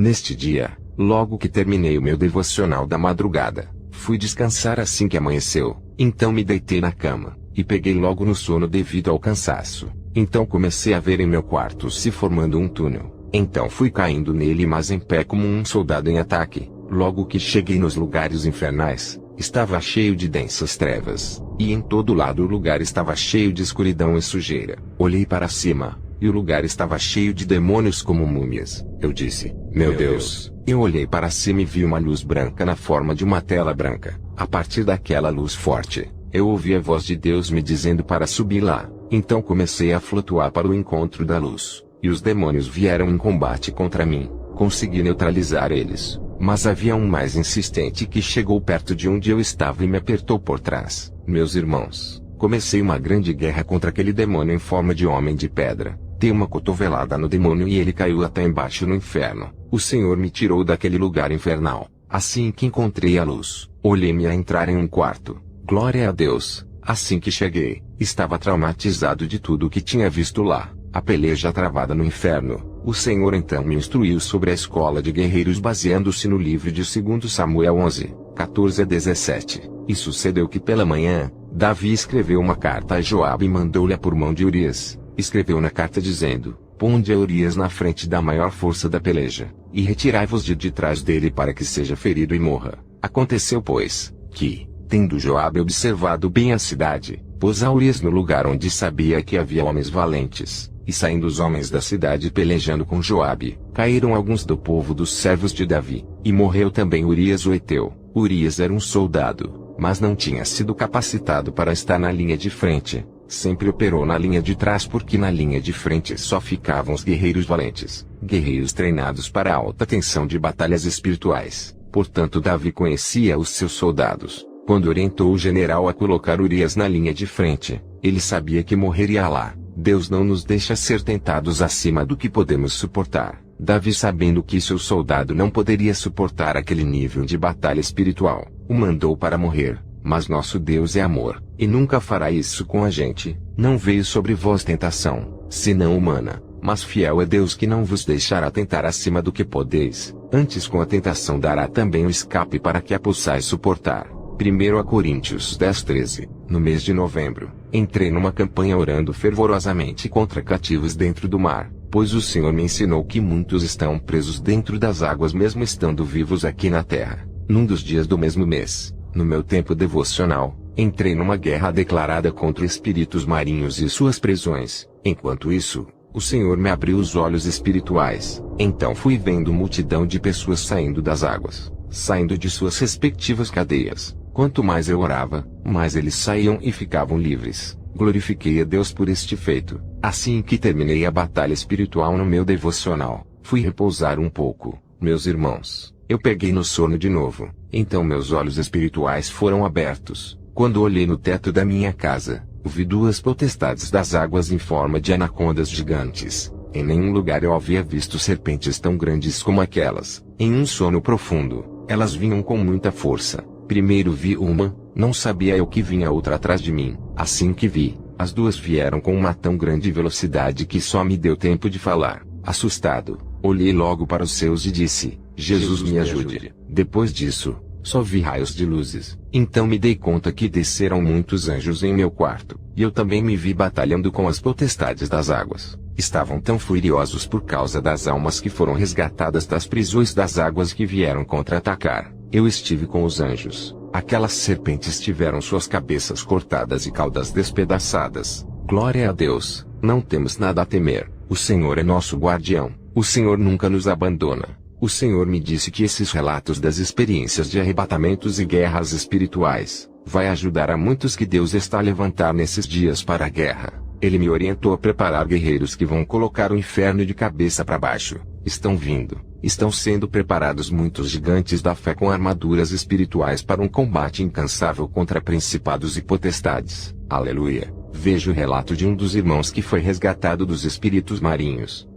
Neste dia, logo que terminei o meu devocional da madrugada, fui descansar assim que amanheceu. Então me deitei na cama, e peguei logo no sono devido ao cansaço. Então comecei a ver em meu quarto se formando um túnel. Então fui caindo nele mas em pé como um soldado em ataque. Logo que cheguei nos lugares infernais, estava cheio de densas trevas, e em todo lado o lugar estava cheio de escuridão e sujeira. Olhei para cima, e o lugar estava cheio de demônios como múmias. Eu disse, meu Deus. Eu olhei para cima e vi uma luz branca na forma de uma tela branca. A partir daquela luz forte, eu ouvi a voz de Deus me dizendo para subir lá. Então comecei a flutuar para o encontro da luz, e os demônios vieram em combate contra mim. Consegui neutralizar eles, mas havia um mais insistente que chegou perto de onde eu estava e me apertou por trás. Meus irmãos, comecei uma grande guerra contra aquele demônio em forma de homem de pedra. Dei uma cotovelada no demônio e ele caiu até embaixo no inferno. O Senhor me tirou daquele lugar infernal. Assim que encontrei a luz, olhei-me a entrar em um quarto. Glória a Deus. Assim que cheguei, estava traumatizado de tudo o que tinha visto lá. A peleja travada no inferno. O Senhor então me instruiu sobre a escola de guerreiros baseando-se no livro de 2 Samuel 11, 14 a 17. E sucedeu que pela manhã, Davi escreveu uma carta a Joabe e mandou-lhe por mão de Urias. Escreveu na carta dizendo, ponde a Urias na frente da maior força da peleja, e retirai-vos de trás dele para que seja ferido e morra. Aconteceu pois, que, tendo Joabe observado bem a cidade, pôs a Urias no lugar onde sabia que havia homens valentes. E saindo os homens da cidade pelejando com Joabe, caíram alguns do povo dos servos de Davi, e morreu também Urias o Heteu. Urias era um soldado, mas não tinha sido capacitado para estar na linha de frente. Sempre operou na linha de trás porque na linha de frente só ficavam os guerreiros valentes, guerreiros treinados para a alta tensão de batalhas espirituais. Portanto Davi conhecia os seus soldados. Quando orientou o general a colocar Urias na linha de frente, ele sabia que morreria lá. Deus não nos deixa ser tentados acima do que podemos suportar. Davi, sabendo que seu soldado não poderia suportar aquele nível de batalha espiritual, o mandou para morrer. Mas nosso Deus é amor, e nunca fará isso com a gente. Não veio sobre vós tentação, senão humana, mas fiel é Deus que não vos deixará tentar acima do que podeis. Antes com a tentação dará também o escape para que a possais suportar. 1 Coríntios 10:13. No mês de novembro, entrei numa campanha orando fervorosamente contra cativos dentro do mar, pois o Senhor me ensinou que muitos estão presos dentro das águas mesmo estando vivos aqui na terra. Num dos dias do mesmo mês, no meu tempo devocional, entrei numa guerra declarada contra espíritos marinhos e suas prisões. Enquanto isso, o Senhor me abriu os olhos espirituais. Então fui vendo multidão de pessoas saindo das águas, saindo de suas respectivas cadeias. Quanto mais eu orava, mais eles saíam e ficavam livres. Glorifiquei a Deus por este feito. Assim que terminei a batalha espiritual no meu devocional, fui repousar um pouco. Meus irmãos, eu peguei no sono de novo. Então meus olhos espirituais foram abertos. Quando olhei no teto da minha casa, vi duas potestades das águas em forma de anacondas gigantes. Em nenhum lugar eu havia visto serpentes tão grandes como aquelas. Em um sono profundo, elas vinham com muita força. Primeiro vi uma, não sabia eu que vinha outra atrás de mim. Assim que vi, as duas vieram com uma tão grande velocidade que só me deu tempo de falar. Assustado, olhei logo para os céus e disse, Jesus me ajude. Depois disso, só vi raios de luzes. Então me dei conta que desceram muitos anjos em meu quarto, e eu também me vi batalhando com as potestades das águas. Estavam tão furiosos por causa das almas que foram resgatadas das prisões das águas que vieram contra-atacar. Eu estive com os anjos. Aquelas serpentes tiveram suas cabeças cortadas e caudas despedaçadas. Glória a Deus, não temos nada a temer. O Senhor é nosso guardião. O Senhor nunca nos abandona. O Senhor me disse que esses relatos das experiências de arrebatamentos e guerras espirituais vai ajudar a muitos que Deus está a levantar nesses dias para a guerra. Ele me orientou a preparar guerreiros que vão colocar o inferno de cabeça para baixo. Estão vindo. Estão sendo preparados muitos gigantes da fé com armaduras espirituais para um combate incansável contra principados e potestades. Aleluia. Veja o relato de um dos irmãos que foi resgatado dos espíritos marinhos.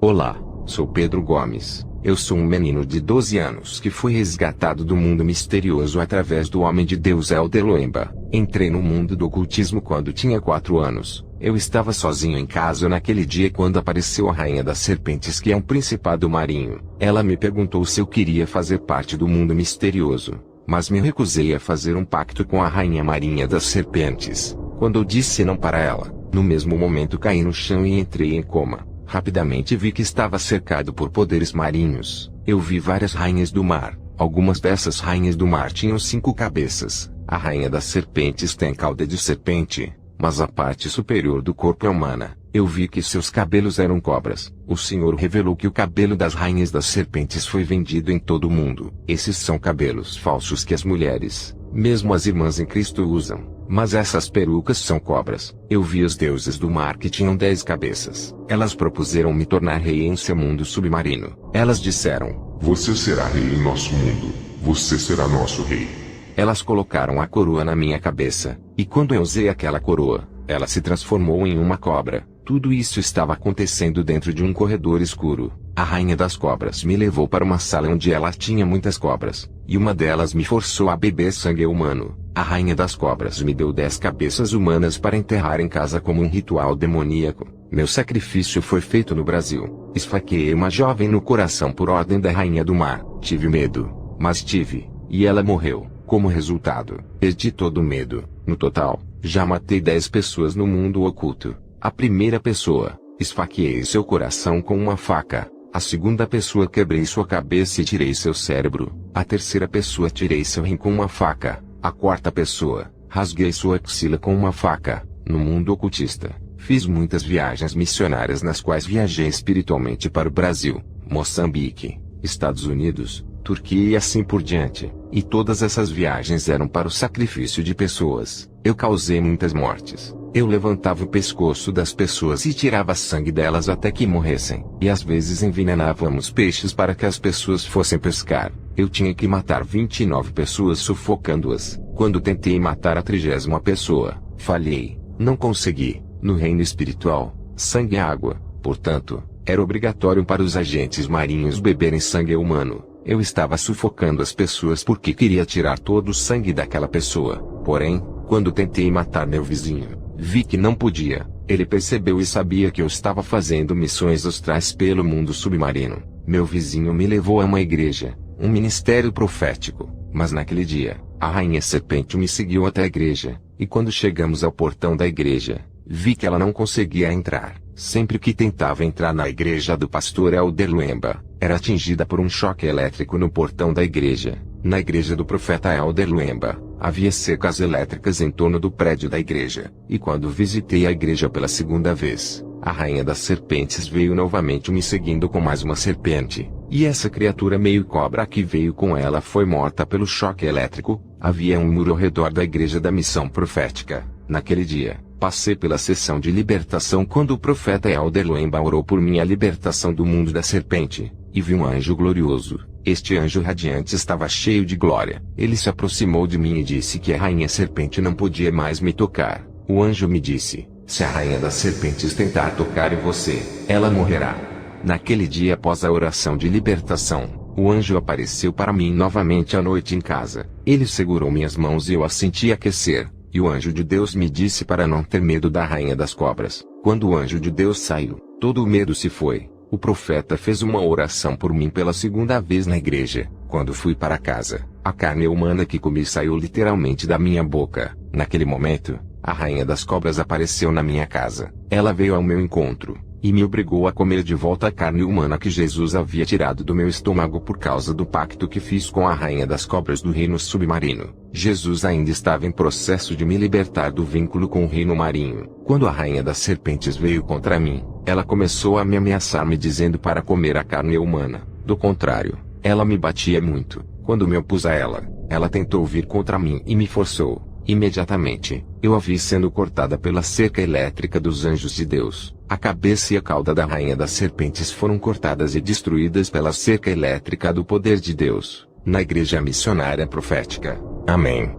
Olá, sou Pedro Gomes. Eu sou um menino de 12 anos que foi resgatado do mundo misterioso através do homem de Deus Elder Loemba. Entrei no mundo do ocultismo quando tinha 4 anos. Eu estava sozinho em casa naquele dia quando apareceu a Rainha das Serpentes, que é um principado marinho. Ela me perguntou se eu queria fazer parte do mundo misterioso, mas me recusei a fazer um pacto com a Rainha Marinha das Serpentes. Quando eu disse não para ela, no mesmo momento caí no chão e entrei em coma. Rapidamente vi que estava cercado por poderes marinhos. Eu vi várias rainhas do mar. Algumas dessas rainhas do mar tinham 5 cabeças. A Rainha das Serpentes tem cauda de serpente, mas a parte superior do corpo é humana. Eu vi que seus cabelos eram cobras. O Senhor revelou que o cabelo das rainhas das serpentes foi vendido em todo o mundo. Esses são cabelos falsos que as mulheres, mesmo as irmãs em Cristo, usam. Mas essas perucas são cobras. Eu vi os deuses do mar que tinham 10 cabeças. Elas propuseram me tornar rei em seu mundo submarino. Elas disseram: Você será rei em nosso mundo. Você será nosso rei. Elas colocaram a coroa na minha cabeça, e quando eu usei aquela coroa, ela se transformou em uma cobra. Tudo isso estava acontecendo dentro de um corredor escuro. A Rainha das Cobras me levou para uma sala onde ela tinha muitas cobras, e uma delas me forçou a beber sangue humano. A Rainha das Cobras me deu 10 cabeças humanas para enterrar em casa como um ritual demoníaco. Meu sacrifício foi feito no Brasil. Esfaqueei uma jovem no coração por ordem da Rainha do Mar. Tive medo, mas tive, e ela morreu. Como resultado, perdi todo o medo. No total, já matei 10 pessoas no mundo oculto. A primeira pessoa, esfaqueei seu coração com uma faca. A segunda pessoa, quebrei sua cabeça e tirei seu cérebro. A terceira pessoa, tirei seu rim com uma faca. A quarta pessoa, rasguei sua axila com uma faca. No mundo ocultista, fiz muitas viagens missionárias nas quais viajei espiritualmente para o Brasil, Moçambique, Estados Unidos, Turquia e assim por diante. E todas essas viagens eram para o sacrifício de pessoas. Eu causei muitas mortes. Eu levantava o pescoço das pessoas e tirava sangue delas até que morressem. E às vezes envenenávamos peixes para que as pessoas fossem pescar. Eu tinha que matar 29 pessoas sufocando-as. Quando tentei matar a 30ª pessoa, falhei. Não consegui. No reino espiritual, sangue é água. Portanto, era obrigatório para os agentes marinhos beberem sangue humano. Eu estava sufocando as pessoas porque queria tirar todo o sangue daquela pessoa. Porém, quando tentei matar meu vizinho, vi que não podia. Ele percebeu e sabia que eu estava fazendo missões astrais pelo mundo submarino. Meu vizinho me levou a uma igreja, um ministério profético. Mas naquele dia, a Rainha Serpente me seguiu até a igreja, e quando chegamos ao portão da igreja, vi que ela não conseguia entrar. Sempre que tentava entrar na igreja do pastor Elder Luemba, era atingida por um choque elétrico no portão da igreja. Na igreja do profeta Elder Luemba, havia cercas elétricas em torno do prédio da igreja. E quando visitei a igreja pela segunda vez, a Rainha das Serpentes veio novamente me seguindo com mais uma serpente. E essa criatura meio cobra que veio com ela foi morta pelo choque elétrico. Havia um muro ao redor da igreja da missão profética. Naquele dia, passei pela sessão de libertação quando o profeta Elder Luemba orou por minha libertação do mundo da serpente, e vi um anjo glorioso. Este anjo radiante estava cheio de glória. Ele se aproximou de mim e disse que a Rainha Serpente não podia mais me tocar. O anjo me disse: se a Rainha das Serpentes tentar tocar em você, ela morrerá. Naquele dia, após a oração de libertação, o anjo apareceu para mim novamente à noite em casa. Ele segurou minhas mãos e eu a senti aquecer. E o anjo de Deus me disse para não ter medo da Rainha das Cobras. Quando o anjo de Deus saiu, todo o medo se foi. O profeta fez uma oração por mim pela segunda vez na igreja. Quando fui para casa, a carne humana que comi saiu literalmente da minha boca. Naquele momento, a Rainha das Cobras apareceu na minha casa. Ela veio ao meu encontro, e me obrigou a comer de volta a carne humana que Jesus havia tirado do meu estômago por causa do pacto que fiz com a Rainha das Cobras do reino submarino. Jesus ainda estava em processo de me libertar do vínculo com o reino marinho. Quando a Rainha das Serpentes veio contra mim, ela começou a me ameaçar me dizendo para comer a carne humana. Do contrário, ela me batia muito. Quando me opus a ela, ela tentou vir contra mim e me forçou. Imediatamente, eu a vi sendo cortada pela cerca elétrica dos anjos de Deus. A cabeça e a cauda da Rainha das Serpentes foram cortadas e destruídas pela cerca elétrica do poder de Deus, na Igreja Missionária Profética. Amém.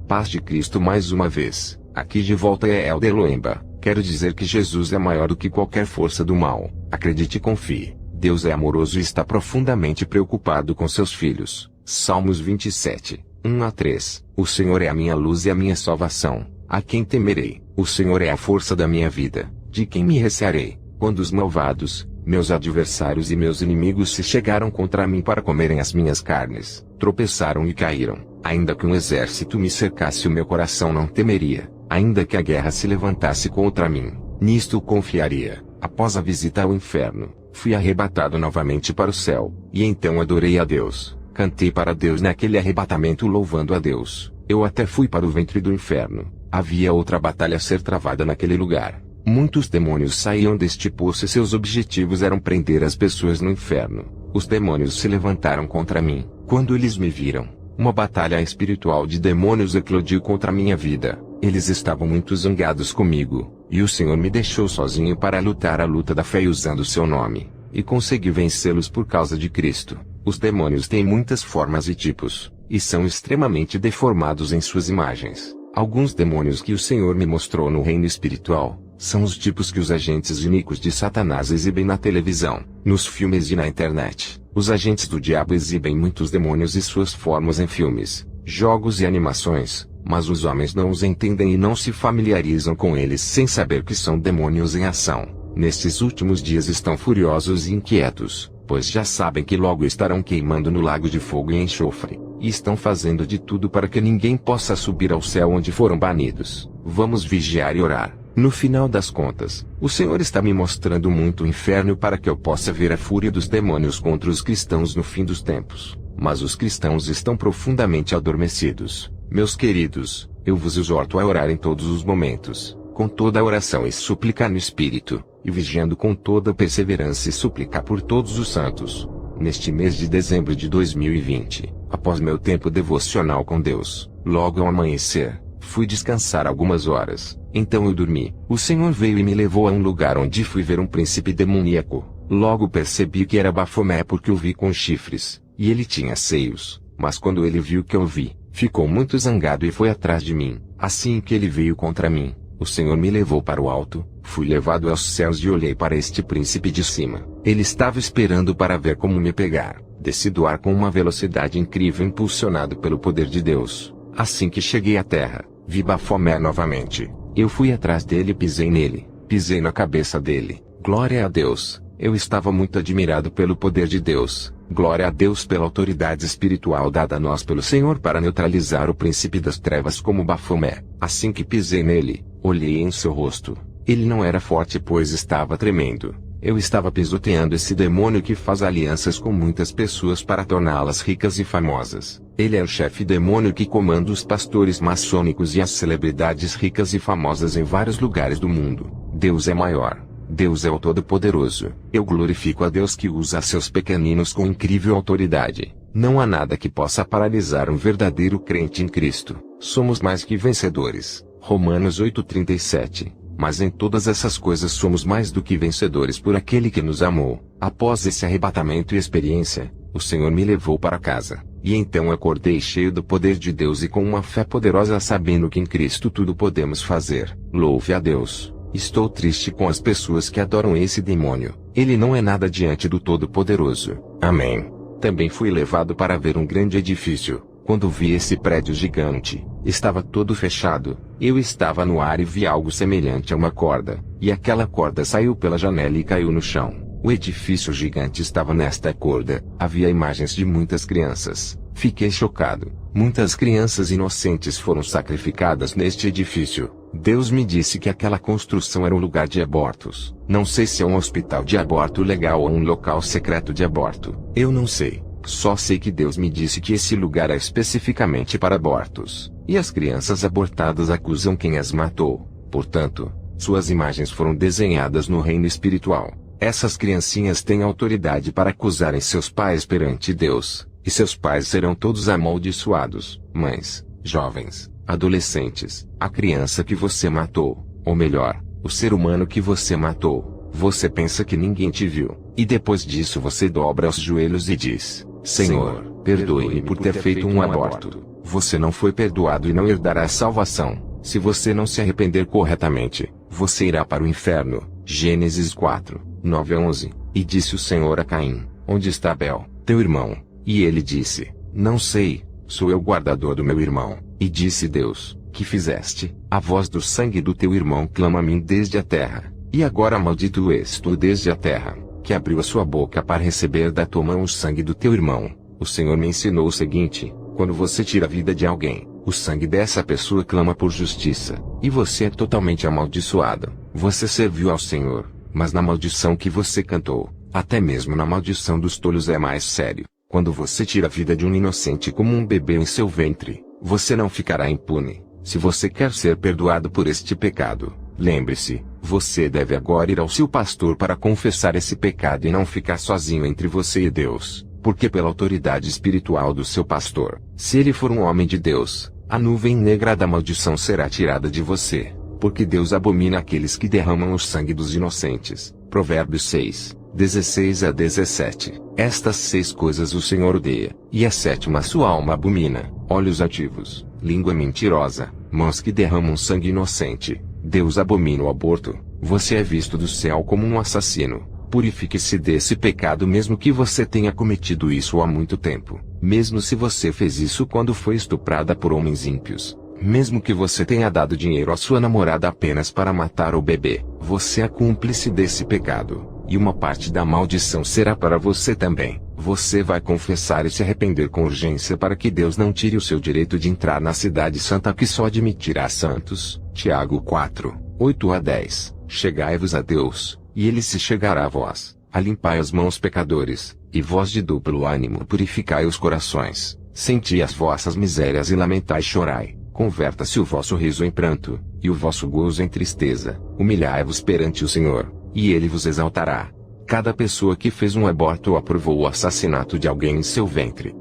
Paz de Cristo mais uma vez. Aqui de volta é Elder Luemba. Quero dizer que Jesus é maior do que qualquer força do mal. Acredite e confie. Deus é amoroso e está profundamente preocupado com seus filhos. Salmos 27. 1 a 3. O Senhor é a minha luz e a minha salvação. A quem temerei? O Senhor é a força da minha vida. De quem me recearei? Quando os malvados, meus adversários e meus inimigos se chegaram contra mim para comerem as minhas carnes, tropeçaram e caíram. Ainda que um exército me cercasse, o meu coração não temeria. Ainda que a guerra se levantasse contra mim, nisto confiaria. Após a visita ao inferno, fui arrebatado novamente para o céu, e então adorei a Deus. Cantei para Deus naquele arrebatamento louvando a Deus. Eu até fui para o ventre do inferno. Havia outra batalha a ser travada naquele lugar. Muitos demônios saíam deste poço e seus objetivos eram prender as pessoas no inferno. Os demônios se levantaram contra mim. Quando eles me viram, uma batalha espiritual de demônios eclodiu contra a minha vida. Eles estavam muito zangados comigo, e o Senhor me deixou sozinho para lutar a luta da fé usando seu nome, e consegui vencê-los por causa de Cristo. Os demônios têm muitas formas e tipos, e são extremamente deformados em suas imagens. Alguns demônios que o Senhor me mostrou no reino espiritual, são os tipos que os agentes iníquos de Satanás exibem na televisão, nos filmes e na internet. Os agentes do diabo exibem muitos demônios e suas formas em filmes, jogos e animações, mas os homens não os entendem e não se familiarizam com eles sem saber que são demônios em ação. Nestes últimos dias estão furiosos e inquietos, pois já sabem que logo estarão queimando no lago de fogo e enxofre, e estão fazendo de tudo para que ninguém possa subir ao céu onde foram banidos. Vamos vigiar e orar. No final das contas, o Senhor está me mostrando muito o inferno para que eu possa ver a fúria dos demônios contra os cristãos no fim dos tempos. Mas os cristãos estão profundamente adormecidos. Meus queridos, eu vos exorto a orar em todos os momentos, com toda a oração e súplica no Espírito, e vigiando com toda perseverança e súplica por todos os santos. Neste mês de dezembro de 2020, após meu tempo devocional com Deus, logo ao amanhecer, fui descansar algumas horas. Então eu dormi. O Senhor veio e me levou a um lugar onde fui ver um príncipe demoníaco. Logo percebi que era Bafomé porque o vi com chifres, e ele tinha seios. Mas quando ele viu que eu vi, ficou muito zangado e foi atrás de mim. Assim que ele veio contra mim, o Senhor me levou para o alto, fui levado aos céus e olhei para este príncipe de cima. Ele estava esperando para ver como me pegar. Desci do ar com uma velocidade incrível impulsionado pelo poder de Deus. Assim que cheguei à terra, vi Bafomé novamente. Eu fui atrás dele e pisei nele, pisei na cabeça dele. Glória a Deus, eu estava muito admirado pelo poder de Deus. Glória a Deus pela autoridade espiritual dada a nós pelo Senhor para neutralizar o príncipe das trevas como Bafomé. Assim que pisei nele, olhei em seu rosto. Ele não era forte pois estava tremendo. Eu estava pisoteando esse demônio que faz alianças com muitas pessoas para torná-las ricas e famosas. Ele é o chefe demônio que comanda os pastores maçônicos e as celebridades ricas e famosas em vários lugares do mundo. Deus é maior. Deus é o Todo-Poderoso. Eu glorifico a Deus que usa seus pequeninos com incrível autoridade. Não há nada que possa paralisar um verdadeiro crente em Cristo. Somos mais que vencedores. Romanos 8:37. Mas em todas essas coisas somos mais do que vencedores por aquele que nos amou. Após esse arrebatamento e experiência, o Senhor me levou para casa. E então acordei cheio do poder de Deus e com uma fé poderosa sabendo que em Cristo tudo podemos fazer. Louve a Deus. Estou triste com as pessoas que adoram esse demônio. Ele não é nada diante do Todo-Poderoso. Amém. Também fui levado para ver um grande edifício. Quando vi esse prédio gigante, estava todo fechado. Eu estava no ar e vi algo semelhante a uma corda, e aquela corda saiu pela janela e caiu no chão. O edifício gigante estava nesta corda. Havia imagens de muitas crianças. Fiquei chocado. Muitas crianças inocentes foram sacrificadas neste edifício. Deus me disse que aquela construção era um lugar de abortos. Não sei se é um hospital de aborto legal ou um local secreto de aborto. Eu não sei. Só sei que Deus me disse que esse lugar é especificamente para abortos. E as crianças abortadas acusam quem as matou. Portanto, suas imagens foram desenhadas no reino espiritual. Essas criancinhas têm autoridade para acusarem seus pais perante Deus. E seus pais serão todos amaldiçoados. Mães, jovens, adolescentes, a criança que você matou, ou melhor, o ser humano que você matou. Você pensa que ninguém te viu. E depois disso você dobra os joelhos e diz: Senhor, perdoe-me por ter feito um aborto. Você não foi perdoado e não herdará a salvação. Se você não se arrepender corretamente, você irá para o inferno. Gênesis 4, 9 a 11. E disse o Senhor a Caim: Onde está Abel, teu irmão? E ele disse: Não sei. sou eu o guardador do meu irmão. E disse Deus, que fizeste? A voz do sangue do teu irmão clama a mim desde a terra. E agora maldito és tu desde a terra, que abriu a sua boca para receber da tua mão o sangue do teu irmão. O Senhor me ensinou o seguinte: quando você tira a vida de alguém, o sangue dessa pessoa clama por justiça, e você é totalmente amaldiçoado. Você serviu ao Senhor, mas na maldição que você cantou, até mesmo na maldição dos tolos é mais sério. Quando você tira a vida de um inocente como um bebê em seu ventre, você não ficará impune. Se você quer ser perdoado por este pecado, lembre-se, você deve agora ir ao seu pastor para confessar esse pecado e não ficar sozinho entre você e Deus, porque pela autoridade espiritual do seu pastor, se ele for um homem de Deus, a nuvem negra da maldição será tirada de você, porque Deus abomina aqueles que derramam o sangue dos inocentes. Provérbios 6, 16 a 17. Estas 6 coisas o Senhor odeia, e a 7ª sua alma abomina: olhos ativos, língua mentirosa, mãos que derramam sangue inocente. Deus abomina o aborto. Você é visto do céu como um assassino. Purifique-se desse pecado mesmo que você tenha cometido isso há muito tempo. Mesmo se você fez isso quando foi estuprada por homens ímpios. Mesmo que você tenha dado dinheiro à sua namorada apenas para matar o bebê, você é cúmplice desse pecado. E uma parte da maldição será para você também. Você vai confessar e se arrepender com urgência para que Deus não tire o seu direito de entrar na cidade santa que só admitirá santos. Tiago 4, 8 a 10. Chegai-vos a Deus, e Ele se chegará a vós. Alimpai as mãos, pecadores, e vós de duplo ânimo purificai os corações. Senti as vossas misérias e lamentai e chorai. Converta-se o vosso riso em pranto, e o vosso gozo em tristeza. Humilhai-vos perante o Senhor, e Ele vos exaltará. Cada pessoa que fez um aborto ou aprovou o assassinato de alguém em seu ventre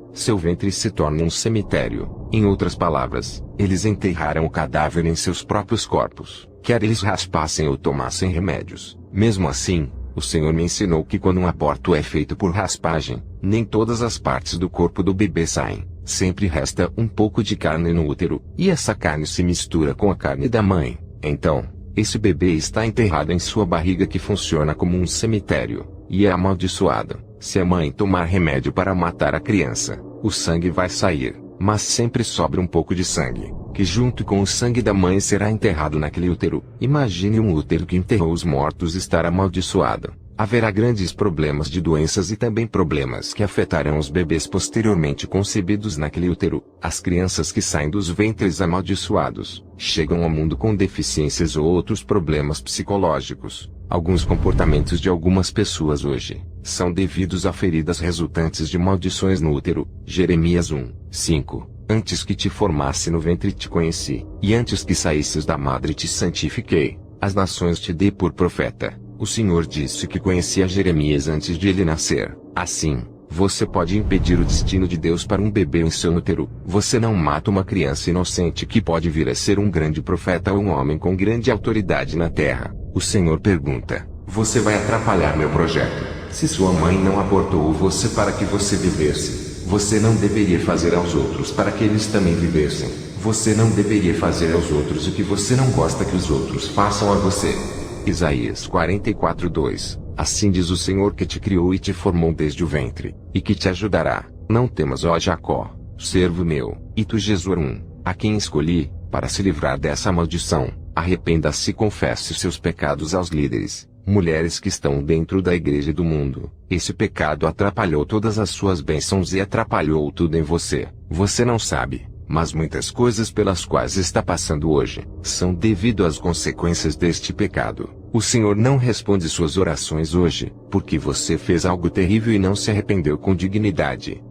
se torna um cemitério. Em outras palavras, eles enterraram o cadáver em seus próprios corpos, quer eles raspassem ou tomassem remédios. Mesmo assim, o Senhor me ensinou que quando um aborto é feito por raspagem, nem todas as partes do corpo do bebê saem. Sempre resta um pouco de carne no útero, e essa carne se mistura com a carne da mãe. Então, esse bebê está enterrado em sua barriga, que funciona como um cemitério, e é amaldiçoado. Se a mãe tomar remédio para matar a criança, o sangue vai sair, mas sempre sobra um pouco de sangue, que junto com o sangue da mãe será enterrado naquele útero. Imagine um útero que enterrou os mortos estar amaldiçoado. Haverá grandes problemas de doenças e também problemas que afetarão os bebês posteriormente concebidos naquele útero. As crianças que saem dos ventres amaldiçoados chegam ao mundo com deficiências ou outros problemas psicológicos. Alguns comportamentos de algumas pessoas hoje são devidos a feridas resultantes de maldições no útero. Jeremias 1, 5. Antes que te formasse no ventre te conheci, e antes que saísses da madre te santifiquei. As nações te dei por profeta. O Senhor disse que conhecia Jeremias antes de ele nascer. Assim, você pode impedir o destino de Deus para um bebê em seu útero. Você não mata uma criança inocente que pode vir a ser um grande profeta ou um homem com grande autoridade na terra. O Senhor pergunta: você vai atrapalhar meu projeto? Se sua mãe não abortou você para que você vivesse, você não deveria fazer aos outros para que eles também vivessem. Você não deveria fazer aos outros o que você não gosta que os outros façam a você. Isaías 44:2. Assim diz o Senhor que te criou e te formou desde o ventre, e que te ajudará. Não temas, ó Jacó, servo meu, e tu Jesurum, a quem escolhi, para se livrar dessa maldição. Arrependa-se e confesse seus pecados aos líderes, mulheres que estão dentro da igreja e do mundo. Esse pecado atrapalhou todas as suas bênçãos e atrapalhou tudo em você. Você não sabe, mas muitas coisas pelas quais está passando hoje são devido às consequências deste pecado. O Senhor não responde suas orações hoje, porque você fez algo terrível e não se arrependeu com dignidade.